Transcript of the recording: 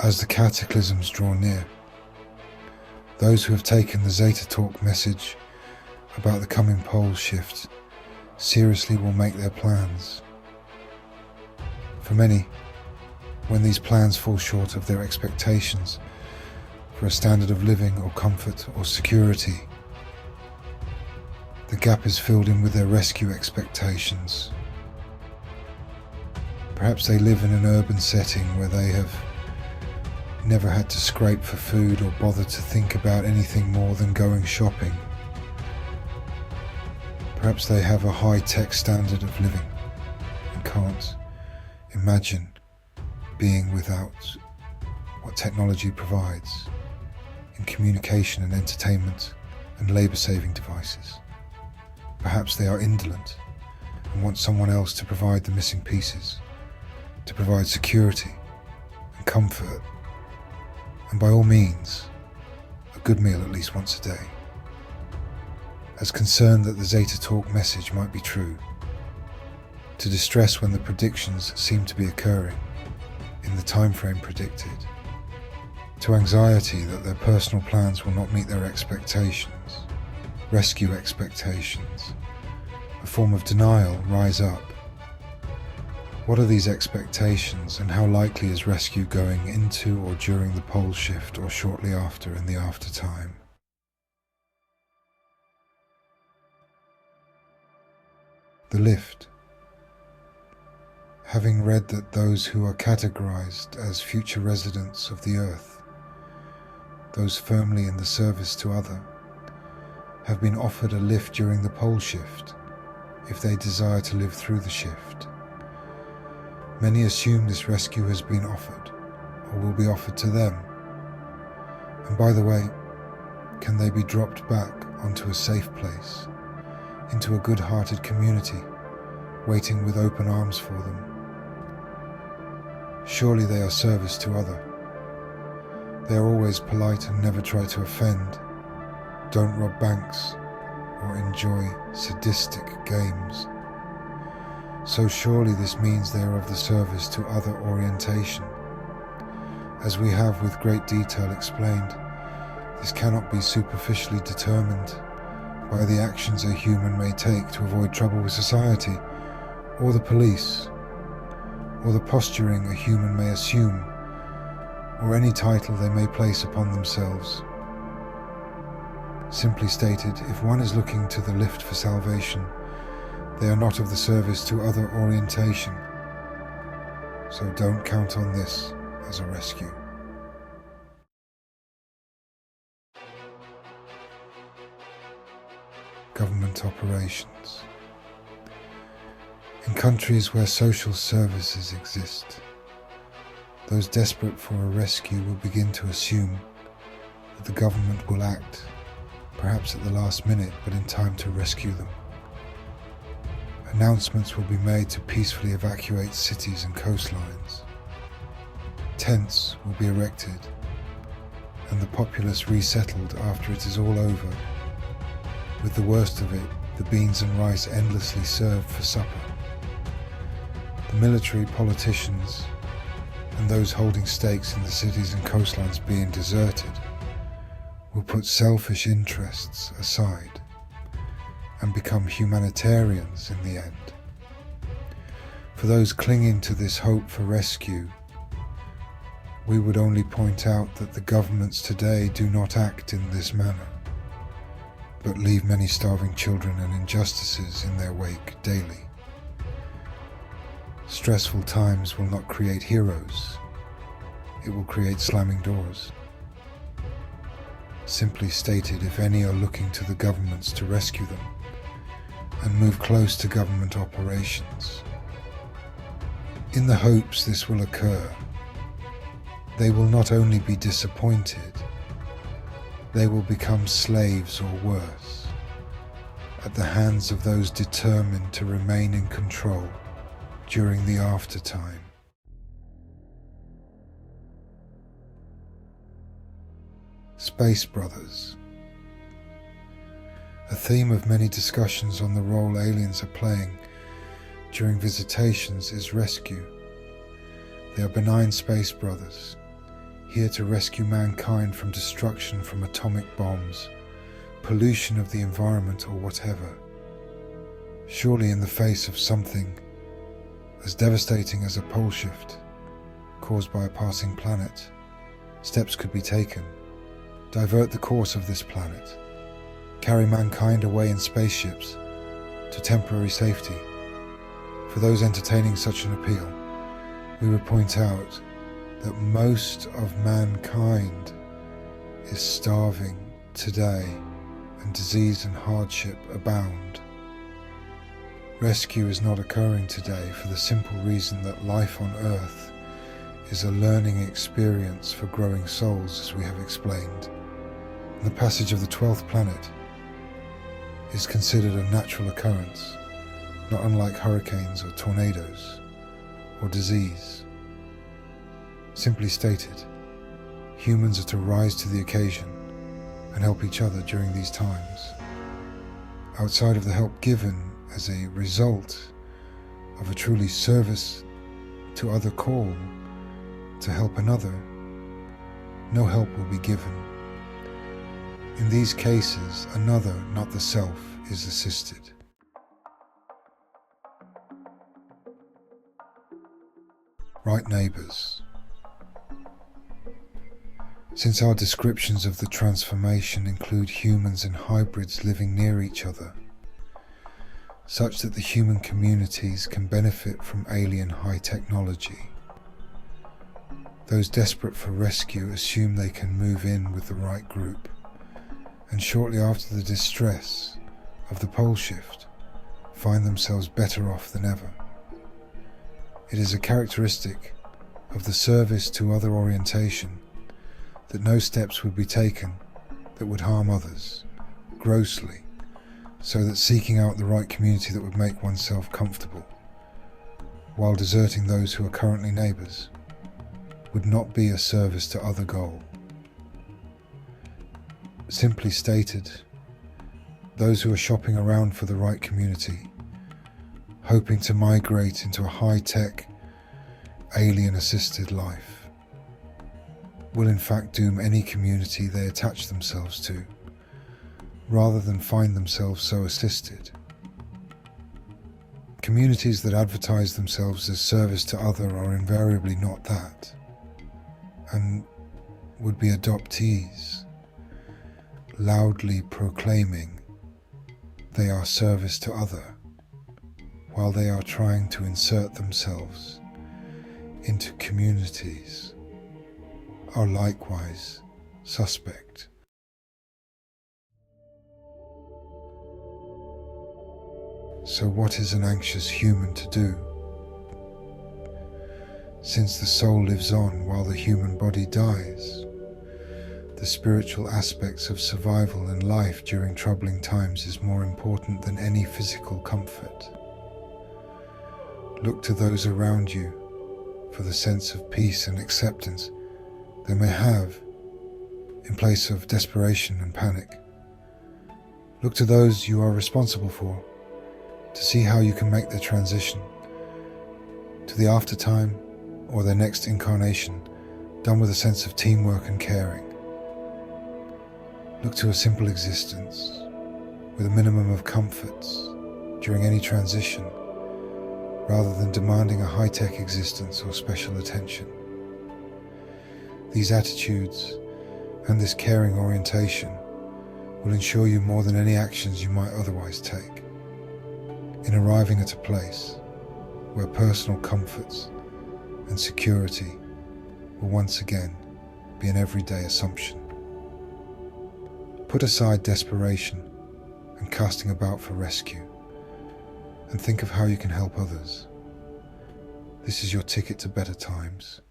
As the cataclysms draw near, those who have taken the Zeta Talk message about the coming pole shift seriously will make their plans. For many, when these plans fall short of their expectations for a standard of living or comfort or security, the gap is filled in with their rescue expectations. Perhaps they live in an urban setting where they have never had to scrape for food or bother to think about anything more than going shopping. Perhaps they have a high-tech standard of living and can't imagine being without what technology provides in communication and entertainment and labour-saving devices. Perhaps they are indolent and want someone else to provide the missing pieces, to provide security and comfort, and by all means, a good meal at least once a day. As concerned that the Zeta Talk message might be true, to distress when the predictions seem to be occurring in the time frame predicted, to anxiety that their personal plans will not meet their expectations, rescue expectations, a form of denial rise up. What are these expectations, and how likely is rescue going into or during the pole shift or shortly after in the after time? The lift. Having read that those who are categorized as future residents of the earth, those firmly in the service to other, have been offered a lift during the pole shift if they desire to live through the shift. Many assume this rescue has been offered or will be offered to them. And by the way, can they be dropped back onto a safe place, into a good-hearted community, waiting with open arms for them? Surely they are service to other. They are always polite and never try to offend, don't rob banks or enjoy sadistic games. So surely this means they are of the service to other orientation. As we have with great detail explained, this cannot be superficially determined by the actions a human may take to avoid trouble with society, or the police, or the posturing a human may assume, or any title they may place upon themselves. Simply stated, if one is looking to the lift for salvation, they are not of the service to other orientation, so don't count on this as a rescue. Government operations. In countries where social services exist, those desperate for a rescue will begin to assume that the government will act, perhaps at the last minute, but in time to rescue them. Announcements will be made to peacefully evacuate cities and coastlines. Tents will be erected, and the populace resettled after it is all over, with the worst of it, the beans and rice endlessly served for supper. The military, politicians, and those holding stakes in the cities and coastlines being deserted will put selfish interests aside and become humanitarians in the end. For those clinging to this hope for rescue, we would only point out that the governments today do not act in this manner, but leave many starving children and injustices in their wake daily. Stressful times will not create heroes, it will create slamming doors. Simply stated, if any are looking to the governments to rescue them and move close to government operations, in the hopes this will occur, they will not only be disappointed, they will become slaves or worse, at the hands of those determined to remain in control during the aftertime. Space Brothers. A theme of many discussions on the role aliens are playing during visitations is rescue. They are benign space brothers, here to rescue mankind from destruction from atomic bombs, pollution of the environment, or whatever. Surely in the face of something as devastating as a pole shift caused by a passing planet, steps could be taken. Divert the course of this planet. Carry mankind away in spaceships to temporary safety. For those entertaining such an appeal, we would point out that most of mankind is starving today, and disease and hardship abound. Rescue is not occurring today for the simple reason that life on Earth is a learning experience for growing souls, as we have explained. And the passage of the 12th planet is considered a natural occurrence, not unlike hurricanes or tornadoes or disease. Simply stated, humans are to rise to the occasion and help each other during these times. Outside of the help given as a result of a truly service to other call to help another, no help will be given. In these cases, another, not the self, is assisted. Right neighbours. Since our descriptions of the transformation include humans and hybrids living near each other, such that the human communities can benefit from alien high technology, those desperate for rescue assume they can move in with the right group, and shortly after the distress of the pole shift, find themselves better off than ever. It is a characteristic of the service to other orientation that no steps would be taken that would harm others grossly, so that seeking out the right community that would make oneself comfortable, while deserting those who are currently neighbours, would not be a service to other goal. Simply stated, those who are shopping around for the right community, hoping to migrate into a high-tech, alien-assisted life, will in fact doom any community they attach themselves to, rather than find themselves so assisted. Communities that advertise themselves as service to other are invariably not that, and would be adoptees, loudly proclaiming they are service to other, while they are trying to insert themselves into communities, are likewise suspect. So what is an anxious human to do? Since the soul lives on while the human body dies, the spiritual aspects of survival and life during troubling times is more important than any physical comfort. Look to those around you for the sense of peace and acceptance they may have in place of desperation and panic. Look to those you are responsible for to see how you can make the transition to the aftertime or their next incarnation done with a sense of teamwork and caring. Look to a simple existence with a minimum of comforts during any transition, rather than demanding a high-tech existence or special attention. These attitudes and this caring orientation will ensure you more than any actions you might otherwise take in arriving at a place where personal comforts and security will once again be an everyday assumption. Put aside desperation and casting about for rescue, and think of how you can help others. This is your ticket to better times.